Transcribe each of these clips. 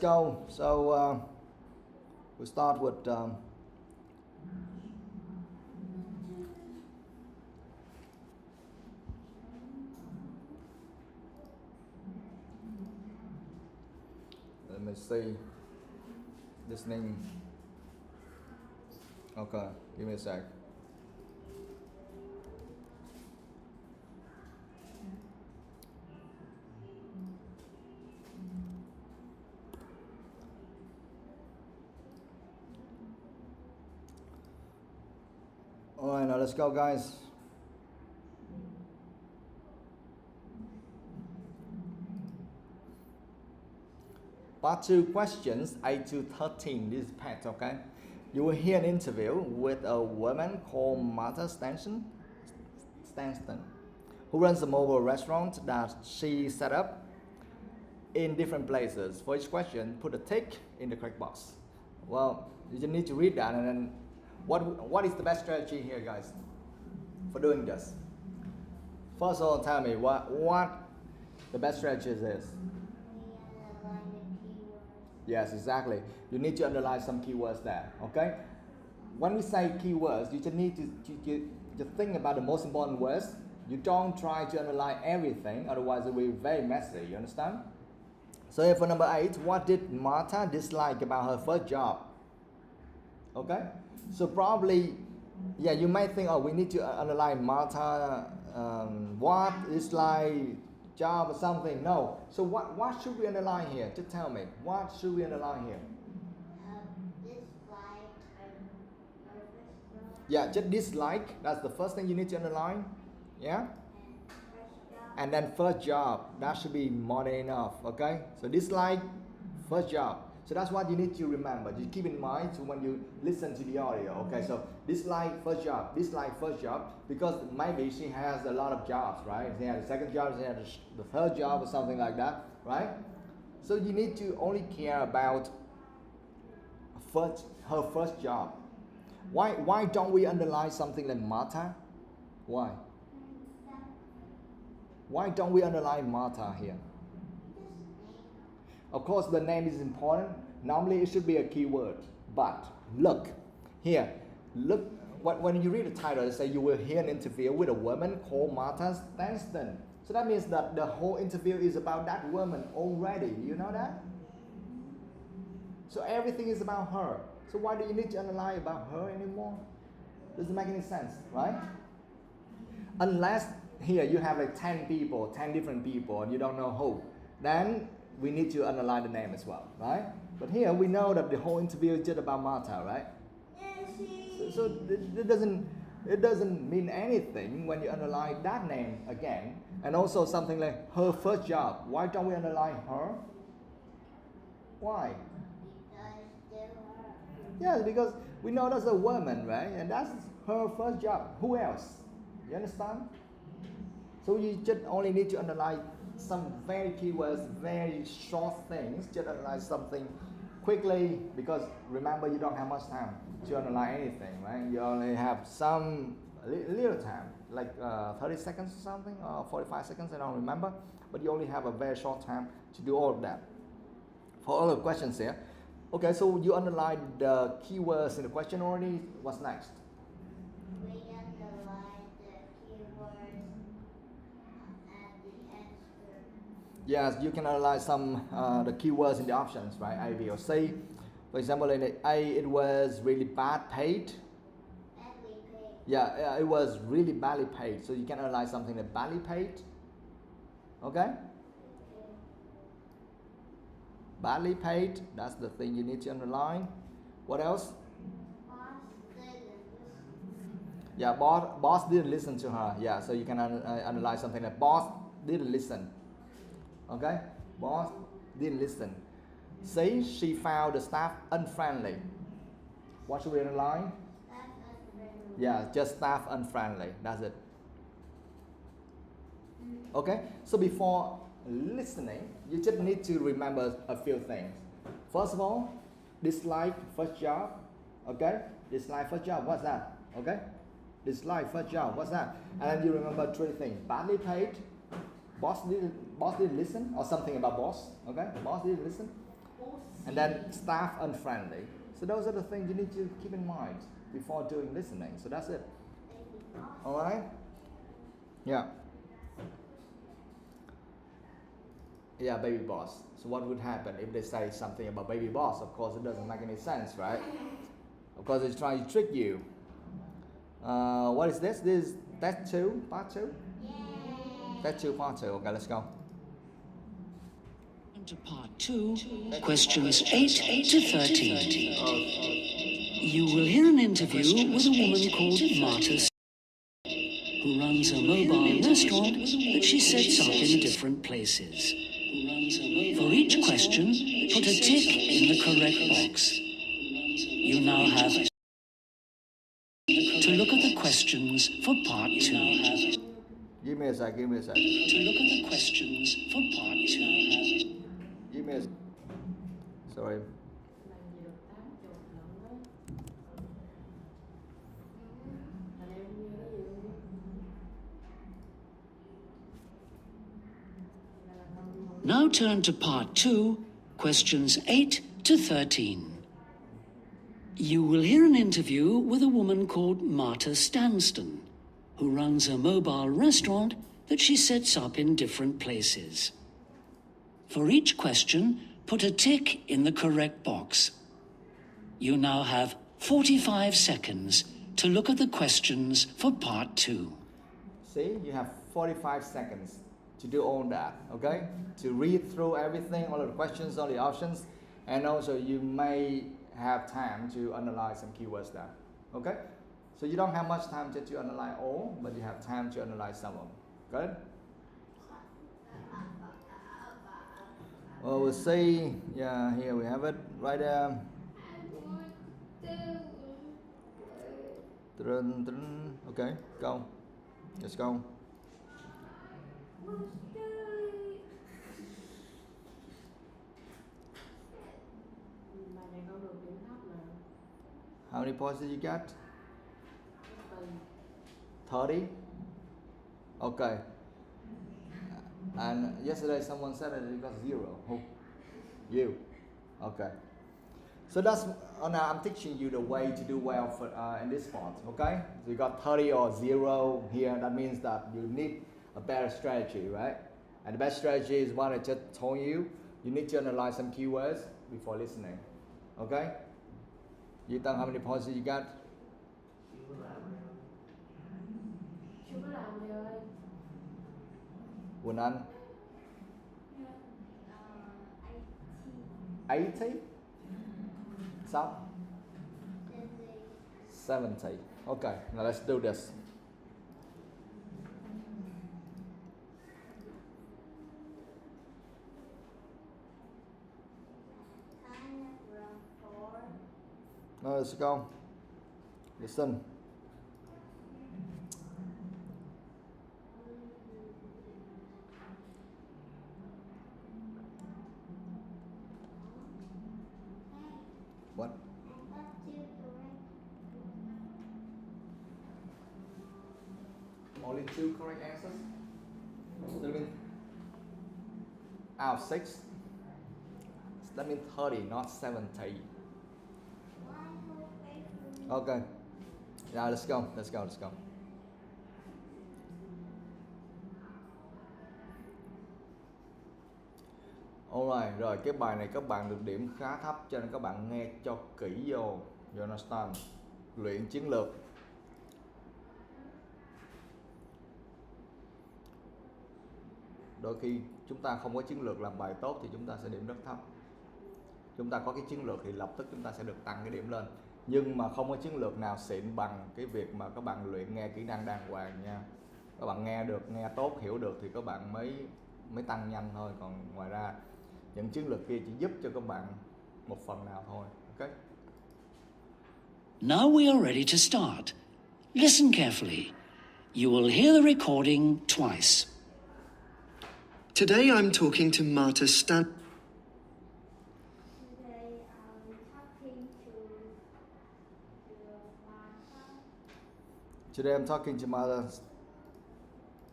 Go. So we start with let me see listening. Okay, give me a sec. All right, now let's go, guys. Part 2 questions 8 to 13. This is Pat, okay? You will hear an interview with a woman called Martha Stanston, who runs a mobile restaurant that she set up in different places. For each question, put a tick in the correct box. Well, you just need to read that, and then what is the best strategy here, guys, for doing this? First of all, tell me what the best strategy is. Yes, exactly. You need to underline some keywords there, okay? When we say keywords, you just need to think about the most important words. You don't try to underline everything, otherwise it will be very messy, you understand? So here for number 8, what did Martha dislike about her first job? Okay? So probably, yeah, you might think, oh, we need to underline Martha, what is like job or something. No. So what should we underline here? Just tell me. What should we underline here? Dislike. Yeah, just dislike. That's the first thing you need to underline. Yeah? And then first job. That should be more than enough. Okay? So dislike, first job. So that's what you need to remember. Just keep in mind so when you listen to the audio. Okay, so dislike first job, because maybe she has a lot of jobs, right? She has a second job, she has the third job or something like that, right? So you need to only care about her first job. Why don't we underline something like Martha? Why? Why don't we underline Martha here? Of course, the name is important. Normally, it should be a keyword. But look here. Look when you read the title, it says you will hear an interview with a woman called Martha Stanston. So that means that the whole interview is about that woman already. You know that? So everything is about her. So why do you need to underline about her anymore? Doesn't make any sense, right? Unless here you have like 10 people, 10 different people, and you don't know who. Then we need to underline the name as well, right? But here we know that the whole interview is just about Martha, right? So it doesn't mean anything when you underline that name again. And also something like her first job. Why don't we underline her? Why? Yes, because we know that's a woman, right? And that's her first job. Who else? You understand? So you just only need to underline some very keywords, very short things. Just underline something quickly, because remember, you don't have much time to underline anything, right? You only have some little time, like 30 seconds or something, or 45 seconds, I don't remember. But you only have a very short time to do all of that. For all the questions here. Okay, so you underline the keywords in the question already. What's next? We underline the keywords and the answer. Yes, you can analyze some the keywords in the options, right? A, B, or C. For example, in A, it was really bad paid. Badly paid. Yeah, it was really badly paid. So you can analyze something like badly paid. Okay? Badly paid. That's the thing you need to underline. What else? Boss didn't listen. Yeah, boss didn't listen to her. Yeah, so you can analyze something like boss didn't listen. Okay? Boss didn't listen. C, she found the staff unfriendly. What should we underline? Staff unfriendly. Yeah, just staff unfriendly. That's it. Okay? So before listening, you just need to remember a few things. First of all, dislike first job. Okay? Dislike first job. What's that? Okay? Dislike first job. What's that? And then you remember 3 things. Badly paid. Boss didn't listen, or something about boss. Okay? Boss didn't listen. And then staff unfriendly. So those are the things you need to keep in mind before doing listening. So that's it. Alright? Yeah. Yeah, baby boss. So what would happen if they say something about baby boss? Of course, it doesn't make any sense, right? Of course, it's trying to trick you. What is this? This is test 2, part 2? Yeah. Test 2, part 2. Okay, let's go. To part 2, questions 8 to 13. You will hear an interview with a woman called Marta, who runs a mobile restaurant that she sets up in different places. For each question, put a tick in the correct box. You now have to look at the questions for part 2. Give me a sec, give me a sec. To look at the questions for part 2. Give me a sec. Sorry. Now turn to part 2, questions 8 to 13. You will hear an interview with a woman called Marta Stanston, who runs a mobile restaurant that she sets up in different places. For each question, put a tick in the correct box. You now have 45 seconds to look at the questions for part 2. See, you have 45 seconds to do all that, okay? To read through everything, all of the questions, all the options, and also you may have time to analyze some keywords there, okay? So you don't have much time to analyze all, but you have time to analyze some of them. Good? Well, we'll see. Yeah, here we have it right there. Okay, go. Let's go. How many points did you get? 30? Okay. And yesterday someone said that it got 0. Who? You. Okay. So that's, now I'm teaching you the way to do well for, in this part, okay? So you got 30 or 0 here. That means that you need a better strategy, right? And the best strategy is what I just told you. You need to analyze some keywords before listening, okay? You tell how many points did you got? Quỳnh Anh? 80? Some? 70. Okay, now let's do this. Now let's go. Listen. What? Only 2 correct answers? So that means out of 6? That means 30, not 70. Okay. Yeah, let's go. Let's go. Let's go. Alright, rồi cái bài này các bạn được điểm khá thấp cho nên các bạn nghe cho kỹ vô. You understand? Luyện chiến lược. Đôi khi chúng ta không có chiến lược làm bài tốt thì chúng ta sẽ điểm rất thấp. Chúng ta có cái chiến lược thì lập tức chúng ta sẽ được tăng cái điểm lên. Nhưng mà không có chiến lược nào xịn bằng cái việc mà các bạn luyện nghe kỹ năng đàng hoàng nha. Các bạn nghe được, nghe tốt, hiểu được thì các bạn mới tăng nhanh thôi. Còn ngoài ra những chiến lược kia chỉ giúp cho các bạn một phần nào thôi. Okay? Now we are ready to start. Listen carefully. You will hear the recording twice. Today I'm talking to Marta Stan. Today I'm talking to Marta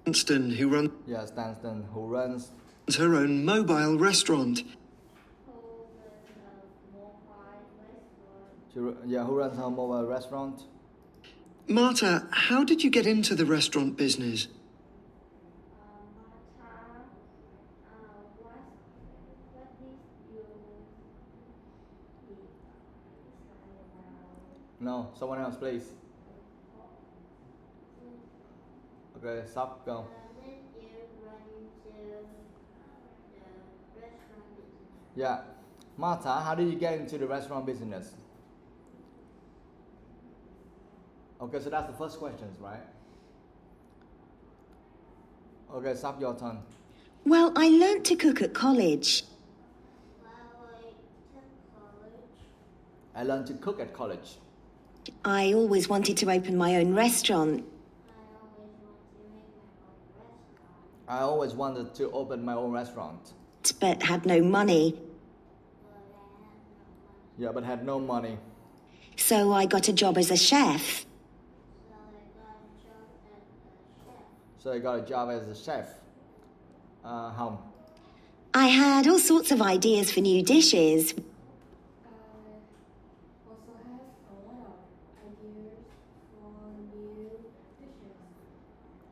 Stanston, who runs Stanston, who runs her own mobile restaurant Who runs her mobile restaurant? Marta, how did you get into the restaurant business? Martha, what did you No, someone else, please. Okay, stop, go. did you run into the restaurant business? Yeah. Martha, how did you get into the restaurant business? Okay, so that's the first questions, right? Okay, stop, your turn. Well, I learnt to cook at college. Well, I took college. I learned to cook at college. I always wanted to open my own restaurant, I always want to make my own restaurant, I always wanted to open my own restaurant. but had no money. but I had no money. Yeah, but had no money. So I got a job as a chef. So I got a job as a chef. So I got a job as a chef. Hồng. I had all sorts of ideas for new dishes,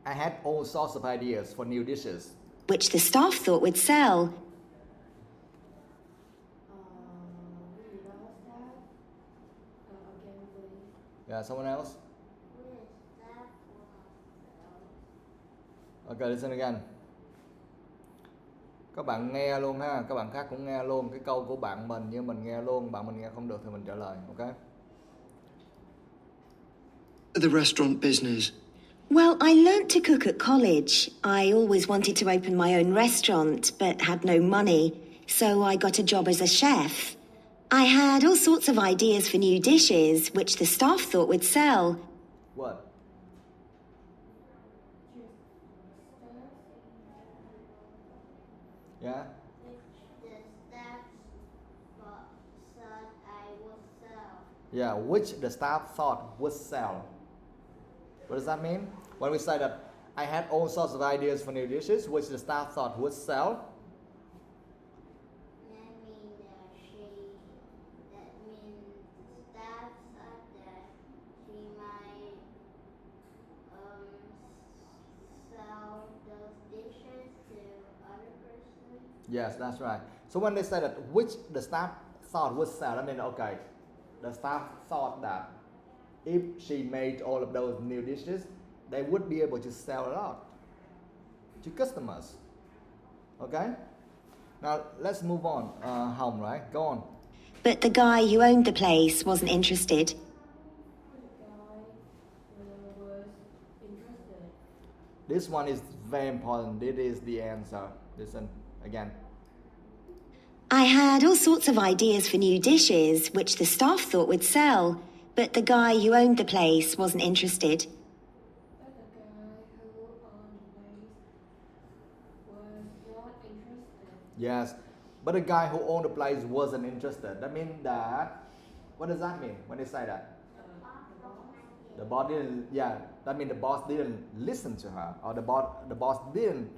I had all sorts of ideas for new dishes, which the staff thought would sell. Yeah, someone else? Which staff was Okay, listen again. Các bạn nghe luôn ha, các bạn khác cũng nghe luôn cái câu của bạn mình như mình nghe luôn, bạn mình nghe không được thì mình trả lời, ok? The restaurant business. Well, I learnt to cook at college. I always wanted to open my own restaurant, but had no money. So I got a job as a chef. I had all sorts of ideas for new dishes, which the staff thought would sell. What? Yeah? the staff thought I would sell. Yeah, which the staff thought would sell. What does that mean? When we say that I had all sorts of ideas for new dishes, which the staff thought would sell. That means staff thought that she might sell those dishes to other person. Yes, that's right. So when they say that which the staff thought would sell, I mean, okay, the staff thought that if she made all of those new dishes, they would be able to sell a lot to customers. Okay? Now let's move on. Hồng, right? Go on. But the guy who owned the place wasn't interested. This one is very important. This is the answer. Listen again. I had all sorts of ideas for new dishes, which the staff thought would sell, but the guy who owned the place wasn't interested. Yes, but the guy who owned the place wasn't interested. That means that, what does that mean when they say that? The boss didn't, yeah, that means the boss didn't listen to her, or the boss didn't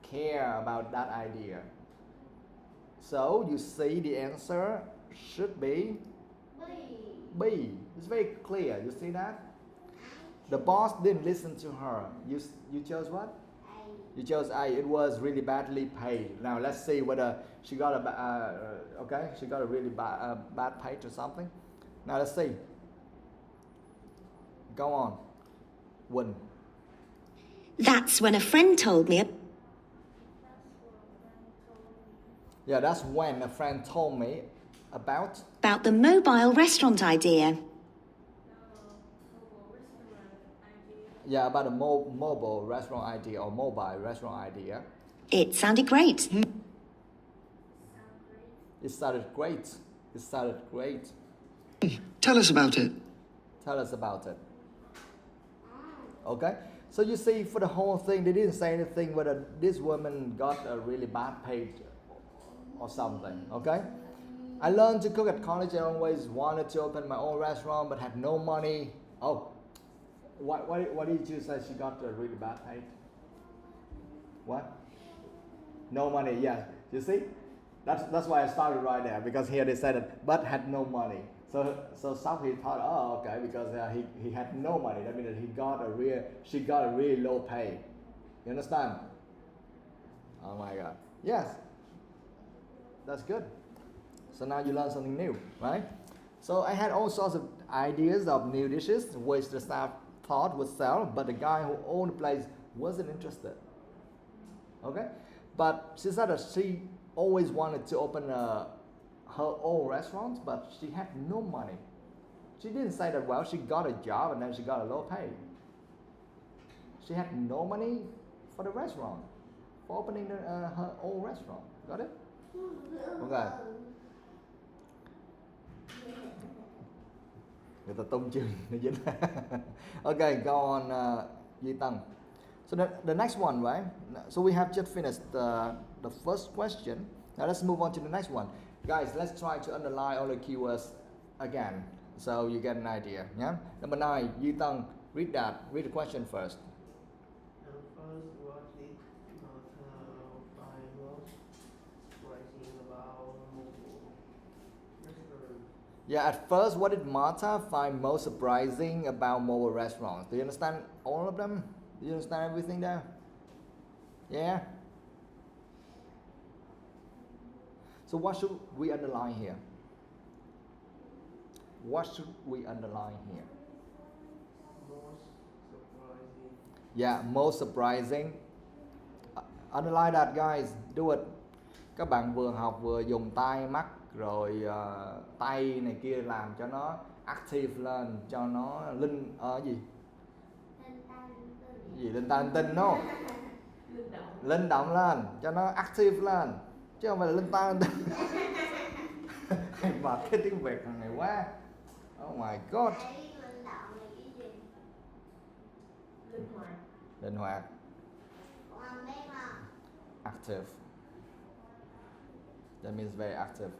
care about that idea. So you see the answer should be B. It's very clear. You see that? The boss didn't listen to her. You chose what? You chose A. It was really badly paid. Now let's see whether she got she got a really bad pay or something. Now let's see. Go on. Win. That's when a friend told me. Yeah, that's when a friend told me about. About the mobile restaurant idea. Yeah, about a mobile restaurant idea or mobile restaurant idea. It sounded great. It started great. It started great. Tell us about it. Tell us about it. Okay? So you see, for the whole thing, they didn't say anything whether this woman got a really bad pay or something. Okay? I learned to cook at college. I always wanted to open my own restaurant but had no money. Oh, what did you say she got a really bad pay? What? No money, yeah. You see? That's why I started right there, because here they said that but had no money. So South he thought, oh okay, because he had no money. That means that she got a really low pay. You understand? Oh my God. Yes. That's good. So now you learn something new, right? So I had all sorts of ideas of new dishes which the staff thought would sell, but the guy who owned the place wasn't interested. Okay? But she said that she always wanted to open her own restaurant, but she had no money. She didn't say that, well, she got a job and then she got a low pay. She had no money for the restaurant, for opening her own restaurant. Got it? Okay. Người ta tung chương nó dính. Okay, go on, Duy Tân. So the next one, right? So we have just finished the first question. Now let's move on to the next one. Guys, let's try to underline all the keywords again, so you get an idea. Yeah. Number 9, Duy Tân, read that. Read the question first. First, what did find most surprising about mobile restaurants? Yeah, at first, what did Martha find most surprising about mobile restaurants? Do you understand all of them? Do you understand everything there? Yeah? So what should we underline here? What should we underline here? Most surprising. Yeah, most surprising. Underline that, guys. Do it. Các bạn vừa học vừa dùng tai mắt rồi tay này kia làm cho nó active lên, cho nó linh gì? Gì linh ta linh tinh nó? Linh động lên, cho nó active lên, chứ không phải là linh ta linh tinh. Mà cái tiếng Việt thằng này quá. Oh my God. Linh hoạt. Active. That means very active.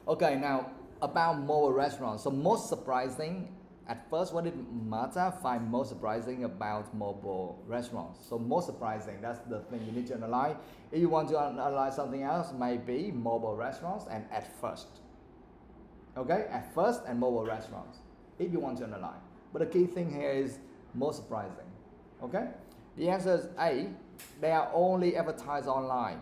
Okay, now about mobile restaurants. So most surprising, at first, what did Martha find most surprising about mobile restaurants? So most surprising, that's the thing you need to analyze. If you want to analyze something else, maybe mobile restaurants and at first. Okay, at first and mobile restaurants, if you want to analyze. But the key thing here is most surprising. Okay, the answer is A. They are only advertised online.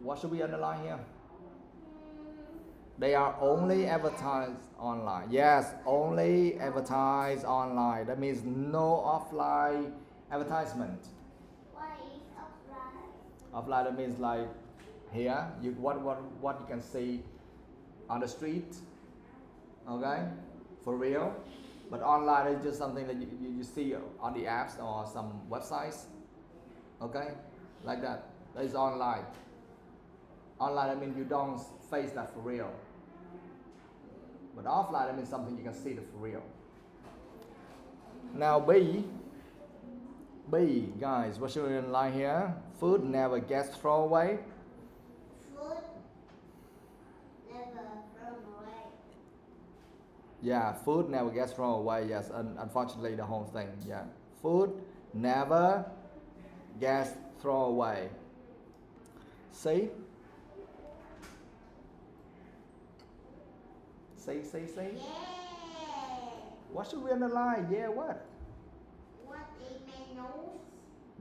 What should we underline here? They are only advertised online. Yes, only advertised online. That means no offline advertisement. What is offline? Offline, that means like here, what you can see on the street. Okay, for real. But online is just something that you see on the apps or some websites. Okay, like that. That is online. Online, I mean you don't face that for real. But offline, I mean something you can see that for real. Now B, guys, what should we underline here? Food never gets thrown away. Food never thrown away. Yeah, food never gets thrown away. Yes, unfortunately, the whole thing. Yeah, food never gets thrown away. See? Say. Yeah. What should we underline? Yeah, what? What is menus?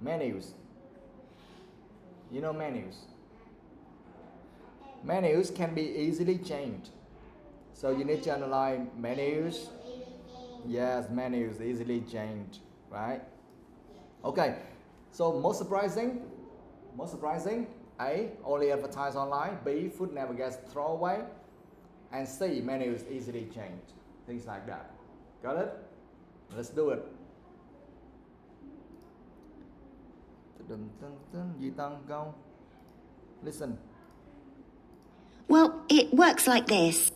Menus. You know menus. Menus can be easily changed. So you need to underline menus. Yes, menus easily changed, right? Okay. So most surprising, A, only advertised online. B, food never gets thrown away. And C, menus easily changed. Things like that. Got it? Let's do it. Duy Tân, go. Listen. Well, it works like this.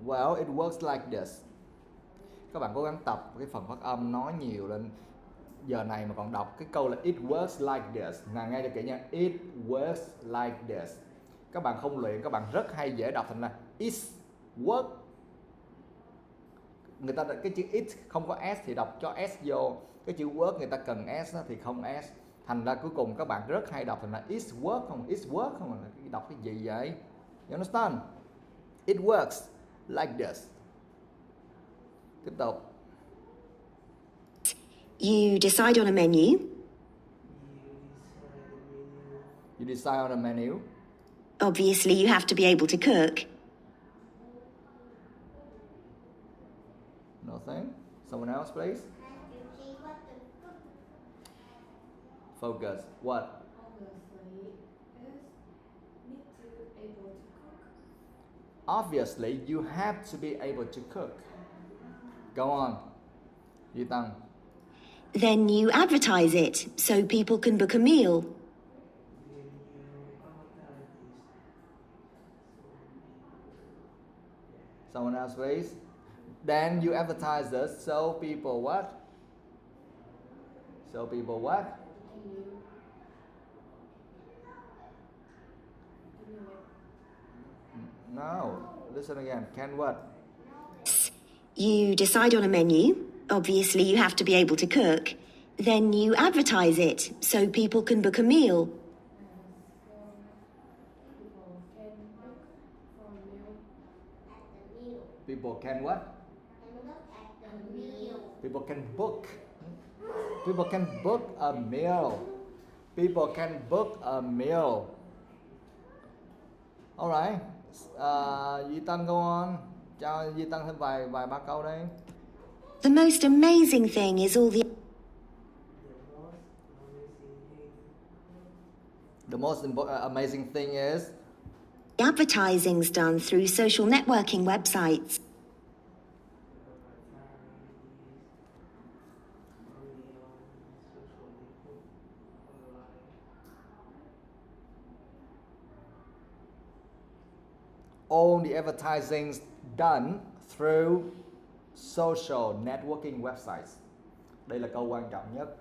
Well, it works like this. Các bạn cố gắng tập cái phần phát âm nói nhiều lên. Giờ này mà còn đọc cái câu là it works like this. Nào nghe cho kỹ nha. It works like this. Các bạn không luyện, các bạn rất hay dễ đọc thành là it work. người ta cái chữ it không có s thì đọc cho s vô, cái chữ work người ta cần s thì không s, thành ra cuối cùng các bạn rất hay đọc thành là it's work không, it's work không, là đọc cái gì vậy? You understand? It works like this. Tiếp tục. You decide on a menu. You decide on a menu. Obviously, you have to be able to cook. Nothing. Someone else, please. Can't you see what the cook? Focus. What? Obviously, you have to be able to cook. Obviously, you have to be able to cook. Go on. Duy Tăng. Then you advertise it so people can book a meal. Someone else, please. Then you advertise it so people what? So people what? No. Listen again. Can what? You decide on a menu. Obviously, you have to be able to cook. Then you advertise it so people can book a meal. At the meal. People can what? And look at the meal. People can book. People can book a meal. People can book a meal. Alright. Duy Tân, go on. Cho Duy Tân thêm vài ba câu đây. The most amazing thing is all the The most amazing thing is advertising's done through social networking websites. all the advertising's done through social networking websites. Đây là câu quan trọng nhất.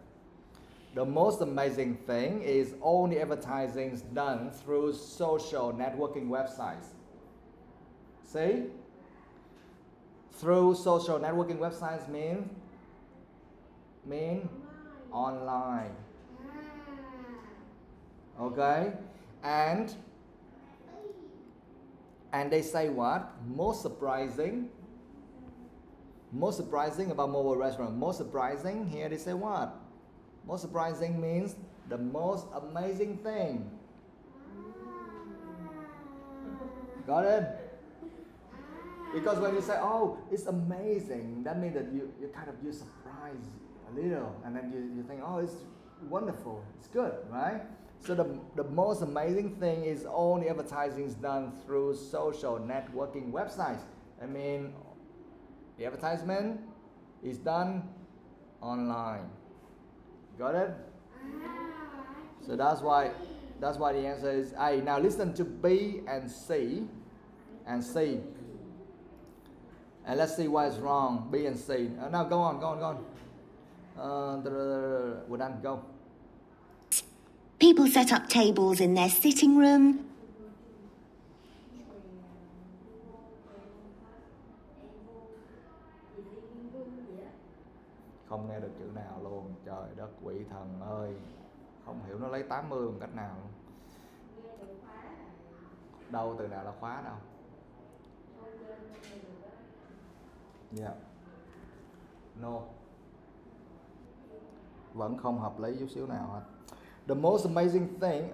The most amazing thing is all the advertising's done through social networking websites. See? Through social networking websites mean online. Okay? And they say what? Most surprising about mobile restaurant. Most surprising, here they say what? Most surprising means the most amazing thing. Got it? Because when you say, oh, it's amazing, that means that you surprise a little, and then you think, oh, it's wonderful, it's good, right? So the most amazing thing is all the advertising is done through social networking websites. I mean, the advertisement is done online. Got it? So that's why the answer is A. Now listen to B and C and C. And let's see why it's wrong. B and C. Now go on. We're done. Go. People set up tables in their sitting room. Không nghe được chữ nào luôn. Trời đất quỷ thần ơi. Không hiểu nó lấy 80 bằng cách nào. Đâu từ nào là khóa đâu. Yeah. No. Vẫn không hợp lý chút xíu nào hết. The most amazing thing,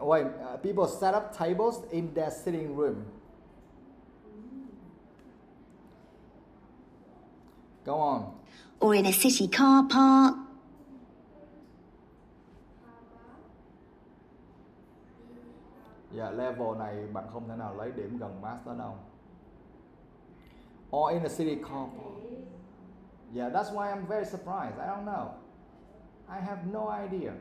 people set up tables in their sitting room. Go on. Or in a city car park. Yeah, level này bạn không thể nào lấy điểm gần master đâu. Or in a city car park. Yeah, that's why I'm very surprised. I don't know. I have no idea.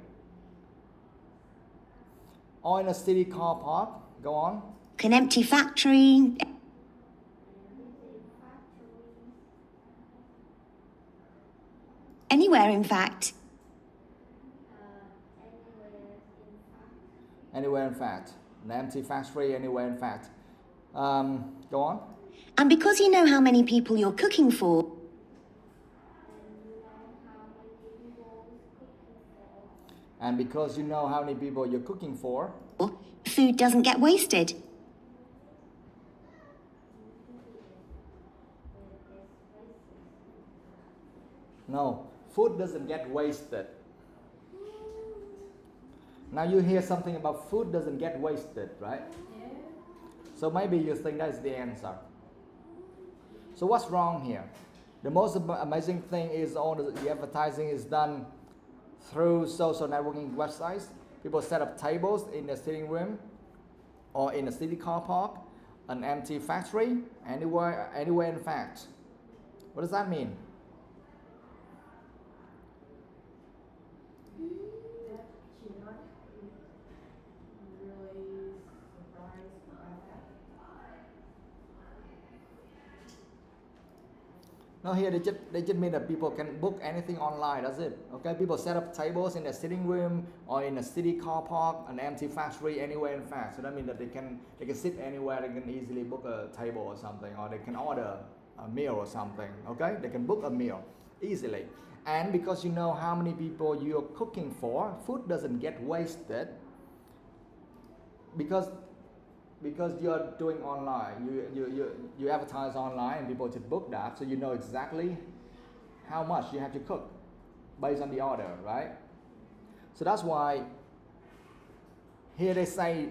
Or in a city car park. Go on. An empty factory. Anywhere, in fact. Anywhere in fact. An empty factory, anywhere in fact. Go on. And because you know how many people you're cooking for, And because you know how many people you're cooking for, food doesn't get wasted. no, food doesn't get wasted. Now you hear something about food doesn't get wasted, right? So maybe you think that's the answer. So what's wrong here? The most amazing thing is all the advertising is done through social networking websites. People set up tables in the sitting room or in a city car park, an empty factory, anywhere in fact. What does that mean? No, here they just mean that people can book anything online, that's it. Okay, people set up tables in the sitting room or in a city car park, an empty factory, anywhere in fact. So that means that they can sit anywhere, they can easily book a table or something, or they can order a meal or something. Okay, they can book a meal easily. And because you know how many people you're cooking for, food doesn't get wasted because you're doing online, you advertise online and people just book that, so you know exactly how much you have to cook based on the order, right? So that's why here they say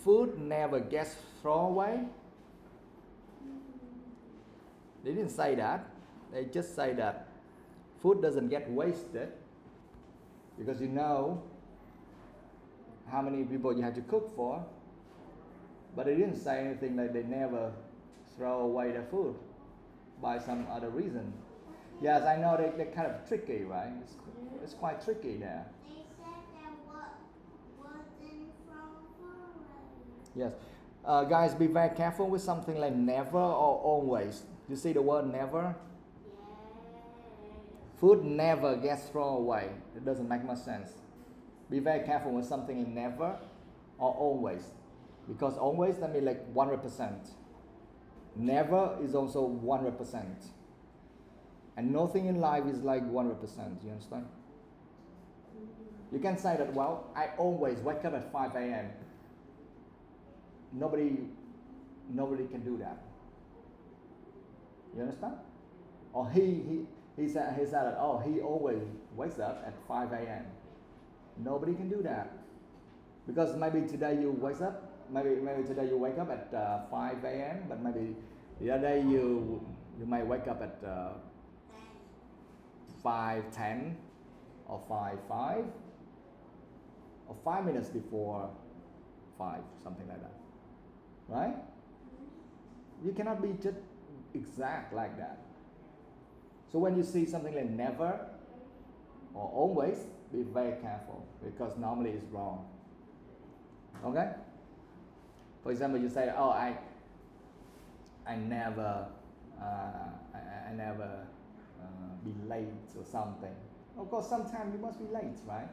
food never gets thrown away. They didn't say that, they just say that food doesn't get wasted because you know how many people you have to cook for. But they didn't say anything like they never throw away their food by some other reason. Yes, I know they're kind of tricky, right? It's quite tricky there. They said that wasn't from food. Yes. Guys, be very careful with something like never or always. You see the word never? Food never gets thrown away. It doesn't make much sense. Be very careful with something like never or always. Because always that means like 100%. Never is also 100%. And nothing in life is like 100%. You understand? You can say that, well, I always wake up at 5 a.m. Nobody can do that. You understand? Or he said that, oh, he always wakes up at 5 a.m. Nobody can do that. Because maybe today you wake up, maybe today you wake up at 5 a.m. but maybe the other day you might wake up at 5:10 or 5:05 or 5 minutes before 5, something like that, right? You cannot be just exact like that. So when you see something like never or always, be very careful because normally it's wrong. Okay? For example, you say, "Oh, I never be late or something." Of course, sometimes you must be late, right?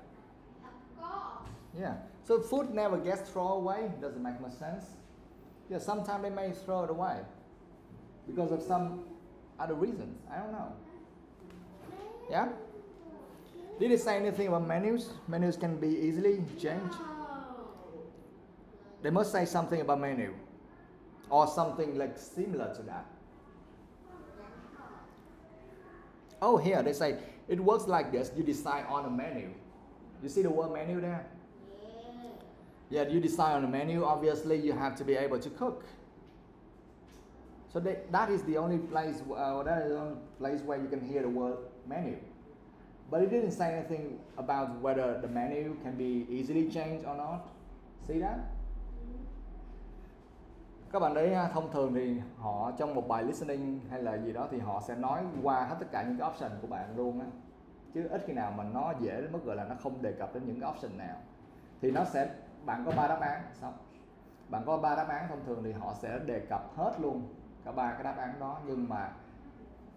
Of course. Yeah. So food never gets thrown away. Doesn't make much sense. Yeah. Sometimes they may throw it away because of some other reasons. I don't know. Yeah. Did it say anything about menus? Menus can be easily changed. They must say something about menu or something like similar to that. Oh, here they say it works like this. You decide on a menu. You see the word menu there? Yeah, you decide on a menu. Obviously, you have to be able to cook. So that is the only place. That is the only place where you can hear the word menu. But it didn't say anything about whether the menu can be easily changed or not. See that? Các bạn thấy thông thường thì họ trong một bài listening hay là gì đó thì họ sẽ nói qua hết tất cả những cái option của bạn luôn á. Chứ ít khi nào mà nó dễ đến mức gọi là nó không đề cập đến những cái option nào. Thì nó sẽ, bạn có 3 đáp án, xong. Bạn có 3 đáp án thông thường thì họ sẽ đề cập hết luôn cả 3 cái đáp án đó, nhưng mà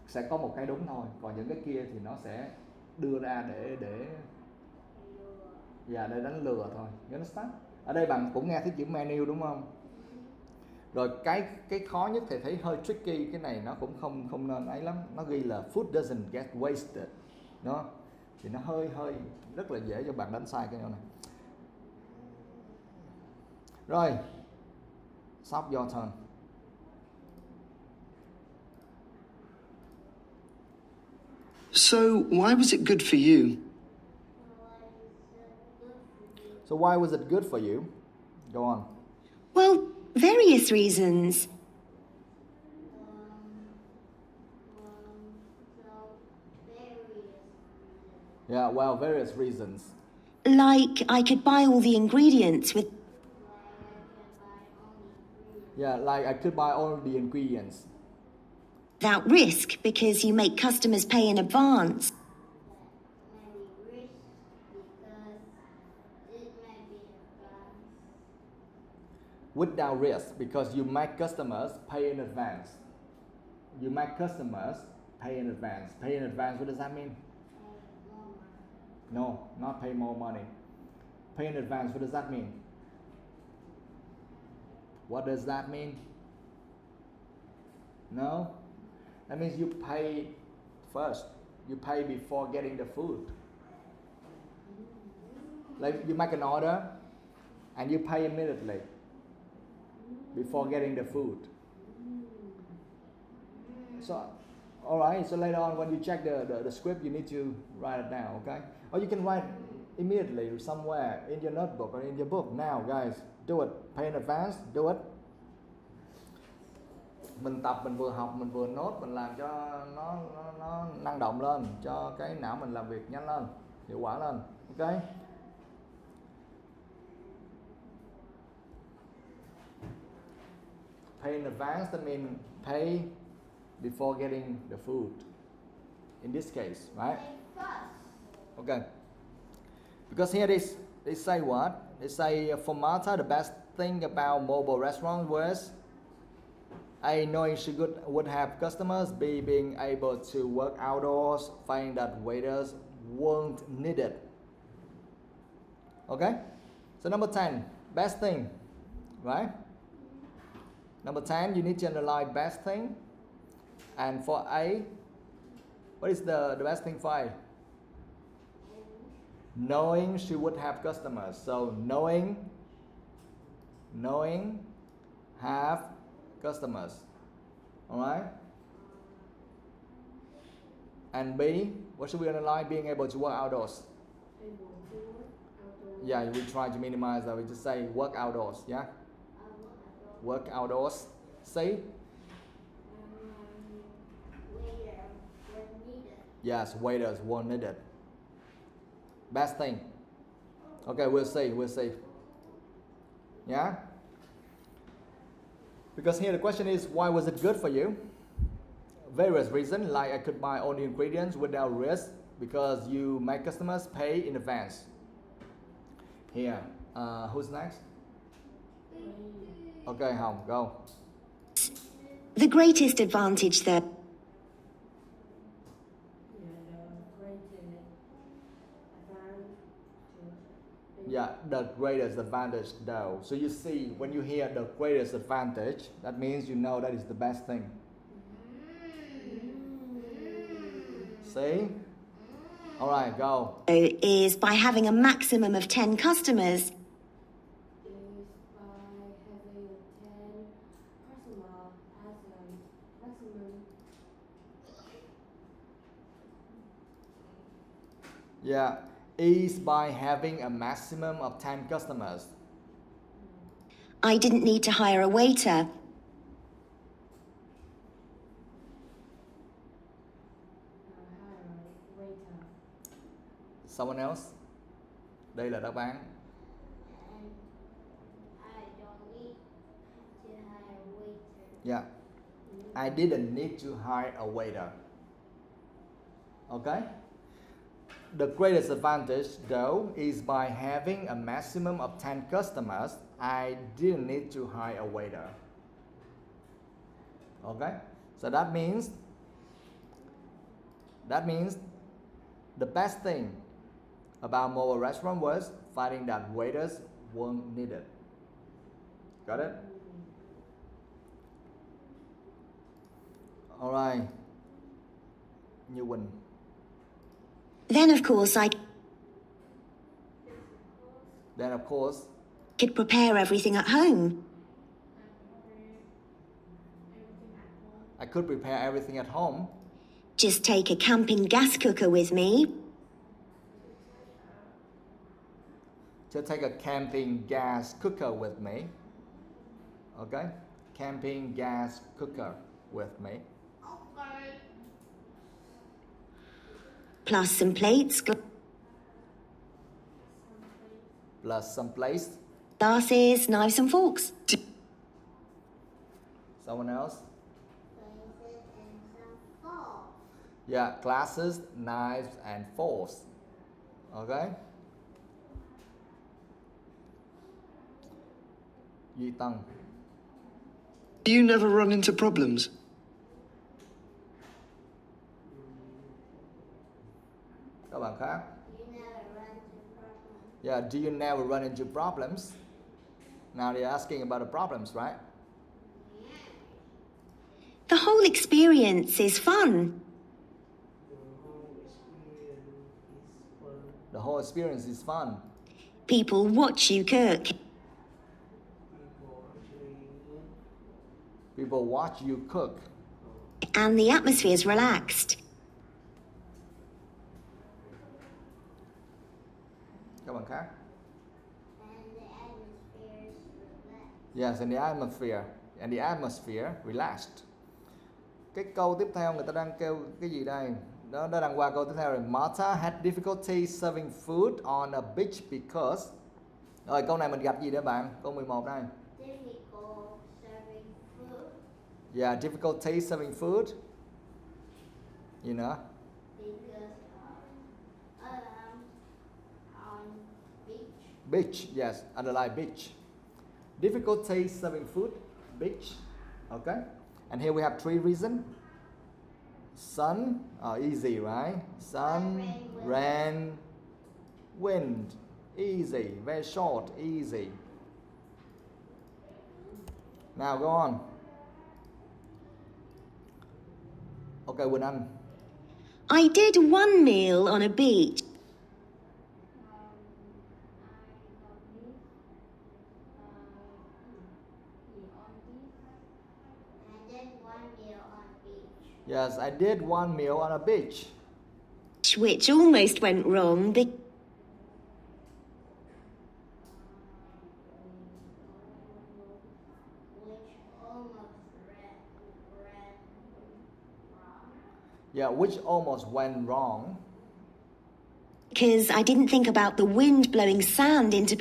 sẽ có một cái đúng thôi, còn những cái kia thì nó sẽ đưa ra để đánh lừa thôi. You understand? Ở đây bạn cũng nghe thấy chữ menu đúng không? Rồi cái khó nhất thì thấy hơi tricky, cái này nó cũng không nên ấy lắm. Nó ghi là food doesn't get wasted. Nó thì nó hơi rất là dễ cho bạn đánh sai cái này. Rồi, stop your turn. So, why was it good for you? So why was it good for you? Go on. Well, various reasons. Yeah, well, various reasons. Like, I could buy all the ingredients with... Yeah, like I could buy all the ingredients. without risk, because you make customers pay in advance. Without risk, because you make customers pay in advance. You make customers pay in advance. Pay in advance, what does that mean? No, not pay more money. Pay in advance, what does that mean? What does that mean? No? That means you pay first. You pay before getting the food. Like you make an order and you pay immediately before getting the food. So, alright, so later on when you check the script, you need to write it down, okay? Or you can write immediately somewhere in your notebook or in your book. Now, guys, do it. Pay in advance, do it. Mình tập, mình vừa học, mình vừa nốt, mình làm cho nó năng động lên, cho cái não mình làm việc nhanh lên, hiệu quả lên, ok? Pay in advance, that means pay before getting the food. In this case, right? Okay. Because here they say what? They say for Martha, the best thing about mobile restaurants was A, knowing she would have customers, B, being able to work outdoors, finding that waiters weren't needed. Okay? So number 10, best thing, right? Number 10, you need to underline best thing. And for A, what is the best thing for A? Knowing she would have customers. So knowing have customers. Alright? And B, what should we underline? Being able to work outdoors. Yeah, we try to minimize that. We just say work outdoors. Yeah? Work outdoors. C? Yes, waiters weren't needed. Best thing. Okay, we'll see. Yeah? Because here the question is, why was it good for you? Various reasons, like I could buy all the ingredients without risk because you make customers pay in advance. Here, who's next? Okay, Hồng, go. The greatest advantage that... Yeah, the greatest advantage though. So you see, when you hear the greatest advantage, that means you know that is the best thing. See? Alright, go. is by having a maximum of 10 customers. Yeah, is by having a maximum of 10 customers. I didn't need to hire a waiter. Someone else? Đây là đáp án. Yeah. I didn't need to hire a waiter. Okay? The greatest advantage, though, is by having a maximum of 10 customers, I didn't need to hire a waiter. Okay? So that means the best thing about mobile restaurant was finding that waiters weren't needed. Got it? Alright. Như Quỳnh. Then, of course, I Then of course, could prepare everything at home. I could prepare everything at home. Just take a camping gas cooker with me. To take a camping gas cooker with me. Okay? Camping gas cooker with me. Okay. Plus some plates, Plus some plates. glasses, knives and forks. Someone else? Places and some forks. Yeah, glasses, knives, and forks. Okay? Duy Tân. Do you never run into problems? Các bạn khác? You never run into problems. Yeah, do you never run into problems? Now they're asking about the problems, right? The whole experience is fun. The whole experience is fun. People watch you cook. People watch you cook. And the atmosphere's relaxed. Các bạn khác? And the atmosphere is relaxed. Yes, and the atmosphere relaxed. Cái câu tiếp theo người ta đang kêu cái gì đây? Nó đang qua câu tiếp theo rồi. Martha had difficulty serving food on a beach because. Rồi câu này mình gặp gì đấy bạn? Câu 11 đây. Difficult serving food Yeah, difficulty serving food. You know? because on beach. Beach, yes, underline beach. Difficulty serving food, beach. Okay? And here we have 3 reasons. Sun, easy, right? Sun, rain, wind. Easy, very short, easy. Now go on. Okay, Quỳnh Anh. I did one meal on a beach, I did one meal on beach. Yes, I did one meal on a beach. which almost went wrong Which almost ran wrong. Yeah, which almost went wrong. because I didn't think about the wind blowing sand into...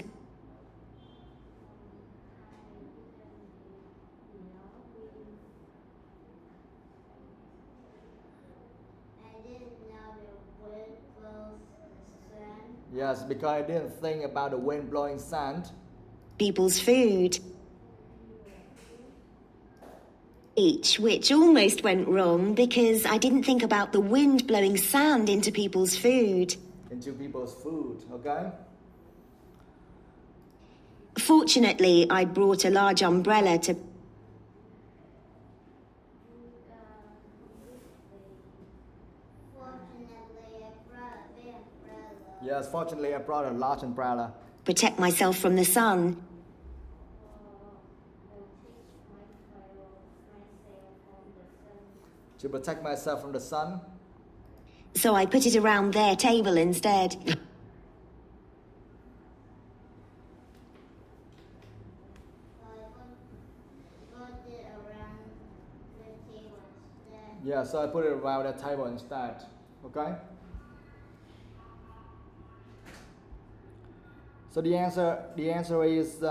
I didn't know the wind blows the sun. Yes, because I didn't think about the wind blowing sand. people's food. Which almost went wrong because I didn't think about the wind blowing sand into people's food. Into people's food, okay? Fortunately, I brought a large umbrella to... Fortunately, I brought the umbrella. Yes, fortunately I brought a large umbrella. protect myself from the sun. To protect myself from the sun. So I put it around their table instead. Put it around the table instead. Yeah, so I put it around the table instead. Okay? So the answer is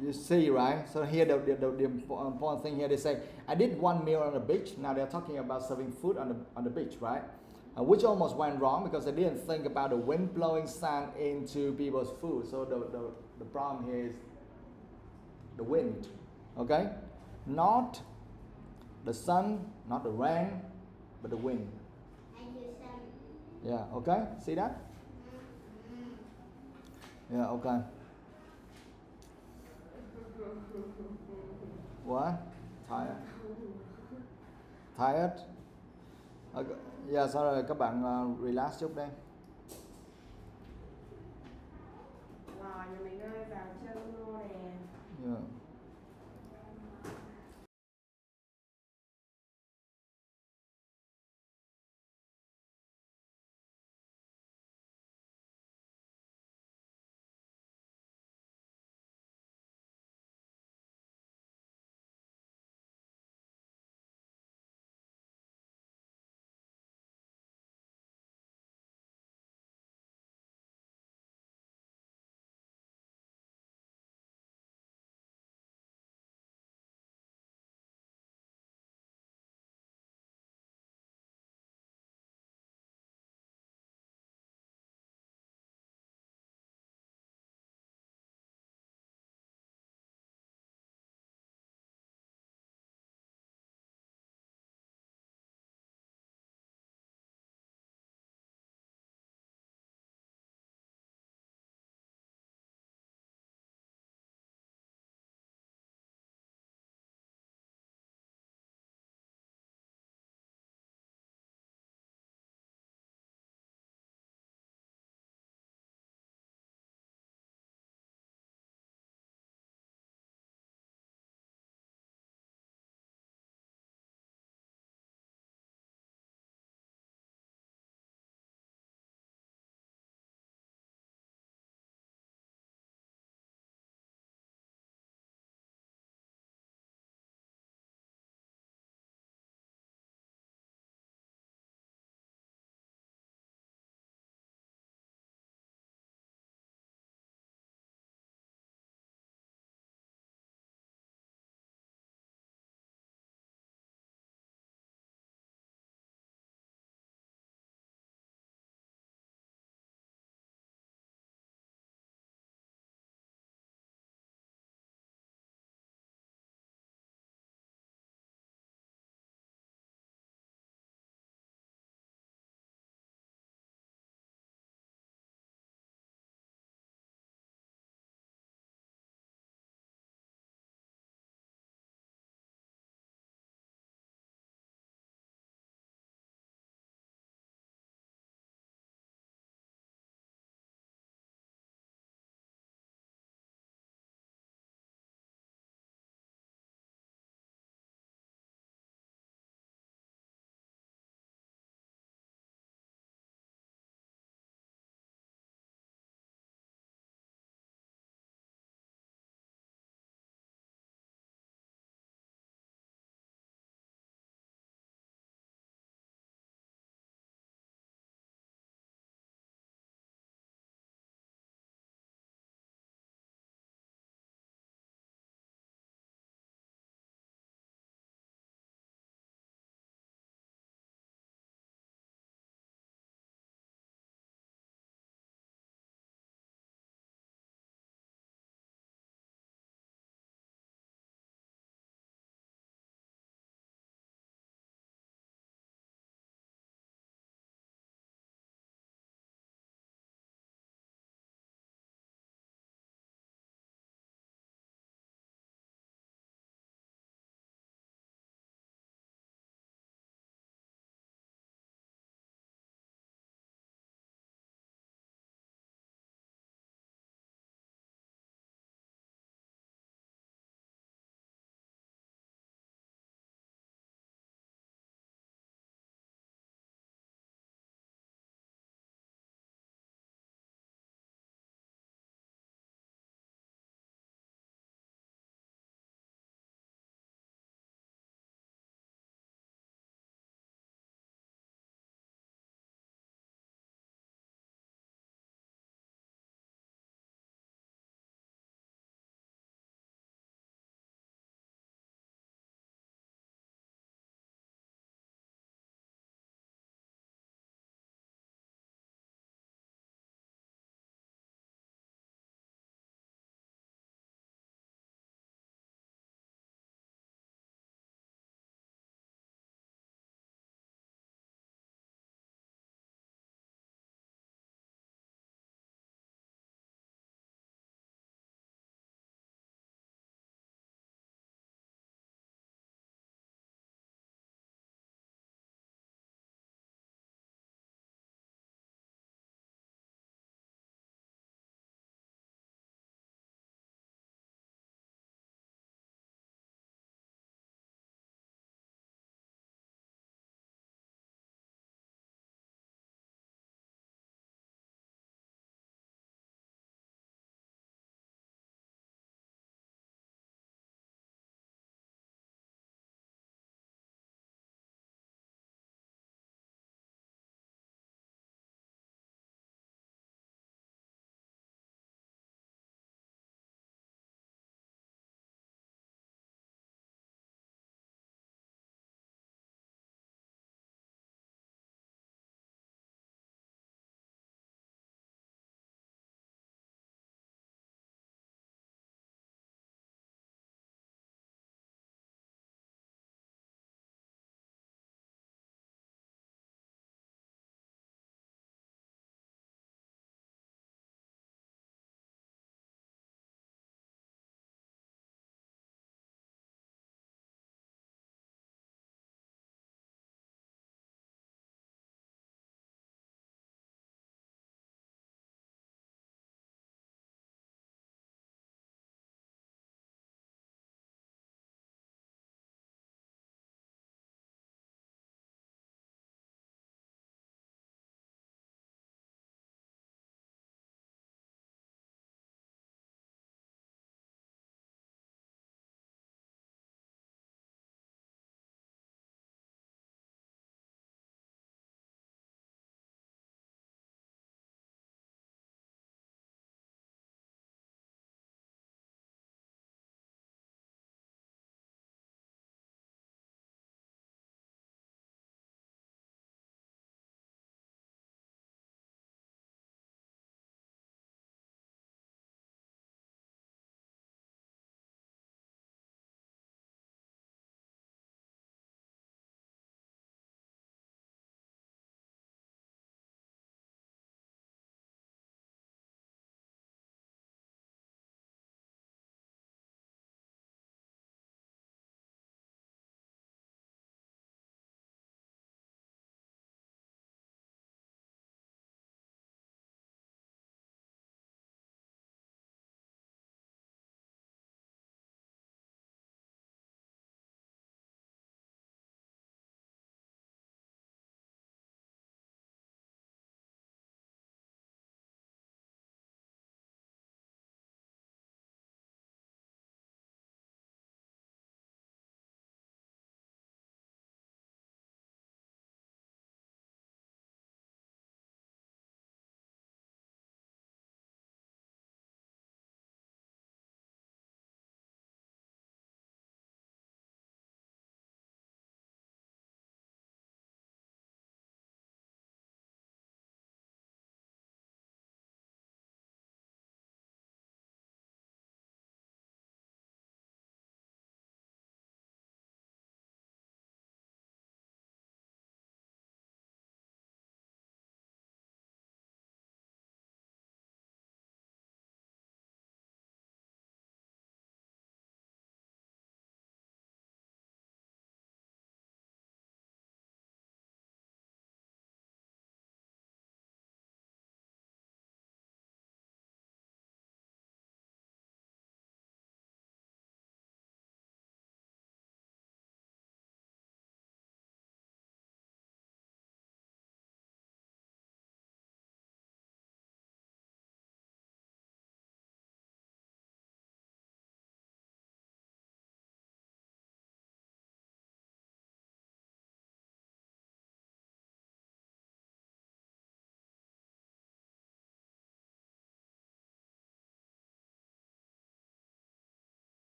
you see, right? So here the important thing here, they say I did one meal on the beach. Now they're talking about serving food on the beach, right? Which almost went wrong because I didn't think about the wind blowing sand into people's food. So the problem here is the wind, okay? Not the sun, not the rain, but the wind. And you said, Yeah, okay? See that? Yeah, okay. What? Tired? Tired? Dạ, sau rồi các bạn relax chút đây. Lò nhà mình ơi, vào chân luôn.